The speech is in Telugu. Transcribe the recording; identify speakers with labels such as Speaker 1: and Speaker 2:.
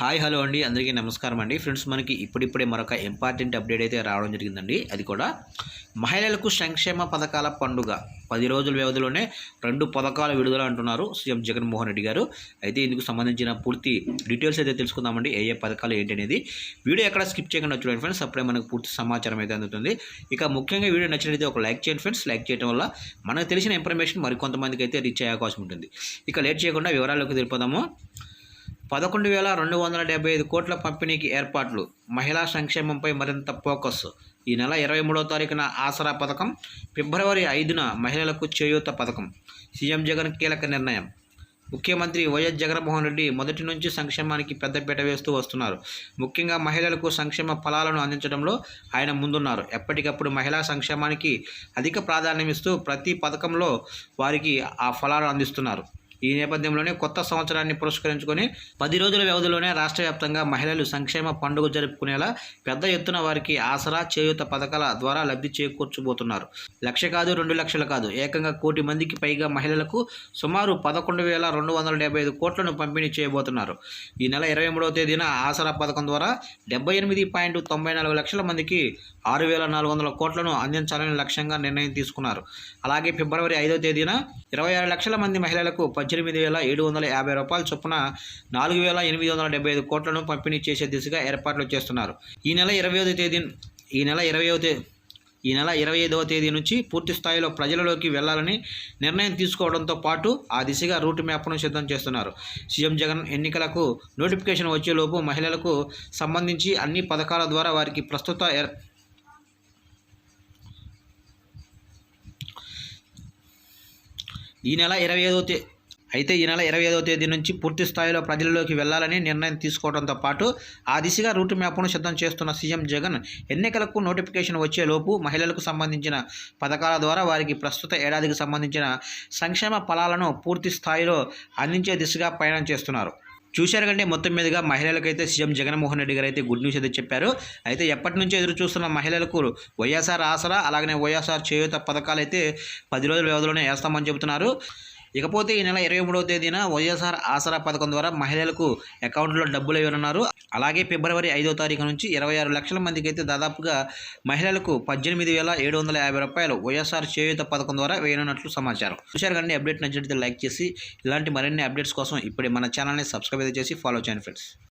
Speaker 1: హాయ్ హలో అండి, అందరికీ నమస్కారం అండి. ఫ్రెండ్స్, మనకి ఇప్పుడిప్పుడే మరొక ఇంపార్టెంట్ అప్డేట్ అయితే రావడం జరిగిందండి. అది కూడా మహిళలకు సంక్షేమ పథకాల పండుగ 10 రోజుల వ్యవధిలోనే 2 పథకాలు విడుదల అంటున్నారు సీఎం జగన్మోహన్ రెడ్డి గారు. అయితే ఇందుకు సంబంధించిన పూర్తి డీటెయిల్స్ అయితే తెలుసుకుందామండి. ఏ పథకాలు ఏంటి అనేది వీడియో ఎక్కడ స్కిప్ చేయకుండా చూడండి ఫ్రెండ్స్. అప్పుడే మనకు పూర్తి సమాచారం అయితే అందుతుంది. ఇక ముఖ్యంగా వీడియో నచ్చినట్లయితే ఒక లైక్ చేయండి ఫ్రెండ్స్. లైక్ చేయడం వల్ల మనకు తెలిసిన ఇన్ఫర్మేషన్ మరికొంతమందికి అయితే రీచ్ అయ్యే అవకాశం ఉంటుంది. ఇక లేట్ చేయకుండా వివరాల్లోకి తెలిపోదాము. 11,275 కోట్ల పంపిణీకి ఏర్పాట్లు, మహిళా సంక్షేమంపై మరింత ఫోకస్. ఈ నెల 23వ తారీఖున ఆసరా పథకం, ఫిబ్రవరి 5న మహిళలకు చేయూత పథకం. సీఎం జగన్ కీలక నిర్ణయం. ముఖ్యమంత్రి వైఎస్ జగన్మోహన్ రెడ్డి మొదటి నుంచి సంక్షేమానికి పెద్దపీట వేస్తూ వస్తున్నారు. ముఖ్యంగా మహిళలకు సంక్షేమ ఫలాలను అందించడంలో ఆయన ముందున్నారు. ఎప్పటికప్పుడు మహిళా సంక్షేమానికి అధిక ప్రాధాన్యం ఇస్తూ ప్రతి పథకంలో వారికి ఆ ఫలాలు అందిస్తున్నారు. ఈ నేపథ్యంలోనే కొత్త సంవత్సరాన్ని పురస్కరించుకొని 10 రోజుల వ్యవధిలోనే రాష్ట్ర వ్యాప్తంగా మహిళలు సంక్షేమ పండుగ జరుపుకునేలా పెద్ద ఎత్తున వారికి ఆసరా, చేయూత పథకాల ద్వారా లబ్ధి చేకూర్చబోతున్నారు. 1,00,000 కాదు, 2 లక్షలు కాదు, ఏకంగా 1 కోటి మందికి పైగా మహిళలకు సుమారు 11,275 కోట్లను పంపిణీ చేయబోతున్నారు. ఈ నెల 23వ తేదీన ఆసరా పథకం ద్వారా 78.94 లక్షల మందికి 6,400 కోట్లను అందించాలని లక్ష్యంగా నిర్ణయం తీసుకున్నారు. అలాగే ఫిబ్రవరి 5వ తేదీన 26 లక్షల మంది మహిళలకు 18,750 రూపాయల చొప్పున 4,875 కోట్లను పంపిణీ చేసే దిశగా ఏర్పాట్లు చేస్తున్నారు. ఈ నెల 25వ తేదీ నుంచి పూర్తి స్థాయిలో ప్రజలలోకి వెళ్లాలని నిర్ణయం తీసుకోవడంతో పాటు ఆ దిశగా రూట్ మ్యాప్ను సిద్ధం చేస్తున్నారు. సీఎం జగన్ ఎన్నికలకు నోటిఫికేషన్ వచ్చేలోపు మహిళలకు సంబంధించి అన్ని పథకాల ద్వారా వారికి ఈ నెల 25వ తేదీ నుంచి పూర్తి స్థాయిలో ప్రజలలోకి వెళ్లాలని నిర్ణయం తీసుకోవడంతో పాటు ఆ దిశగా రూట్ మ్యాప్ను సిద్ధం చేస్తున్న సీఎం జగన్ ఎన్నికలకు నోటిఫికేషన్ వచ్చేలోపు మహిళలకు సంబంధించిన పథకాల ద్వారా వారికి ప్రస్తుత ఏడాదికి సంబంధించిన సంక్షేమ ఫలాలను పూర్తి స్థాయిలో అందించే దిశగా ప్రయాణం చేస్తున్నారు. చూశారు కంటే మొత్తం మీదుగా మహిళలకైతే సీఎం జగన్మోహన్ రెడ్డి గారు అయితే గుడ్ న్యూస్ అయితే చెప్పారు. అయితే ఎప్పటి నుంచో ఎదురు చూస్తున్న మహిళలకు వైఎస్ఆర్ ఆసరా, అలాగనే వైఎస్ఆర్ చేయూత పథకాలు అయితే 10 రోజుల వ్యవధిలోనే వేస్తామని చెబుతున్నారు. ఇకపోతే ఈ నెల 23వ తేదీన వైఎస్ఆర్ ఆసరా పథకం ద్వారా మహిళలకు అకౌంట్లో డబ్బులు ఇవ్వనున్నారు. అలాగే ఫిబ్రవరి 5వ తారీఖు నుంచి 26 లక్షల మందికి అయితే దాదాపుగా మహిళలకు 18,750 రూపాయలు వైఎస్ఆర్ చేయూత పథకం ద్వారా వేయనున్నట్లు సమాచారం. చూశారు కానీ అప్డేట్ నచ్చినట్లయితే లైక్ చేసి ఇలాంటి మరిన్ని అప్డేట్స్ కోసం ఇప్పుడే మన ఛానల్ని సబ్స్క్రైబ్ చేసి ఫాలో చేయండి ఫ్రెండ్స్.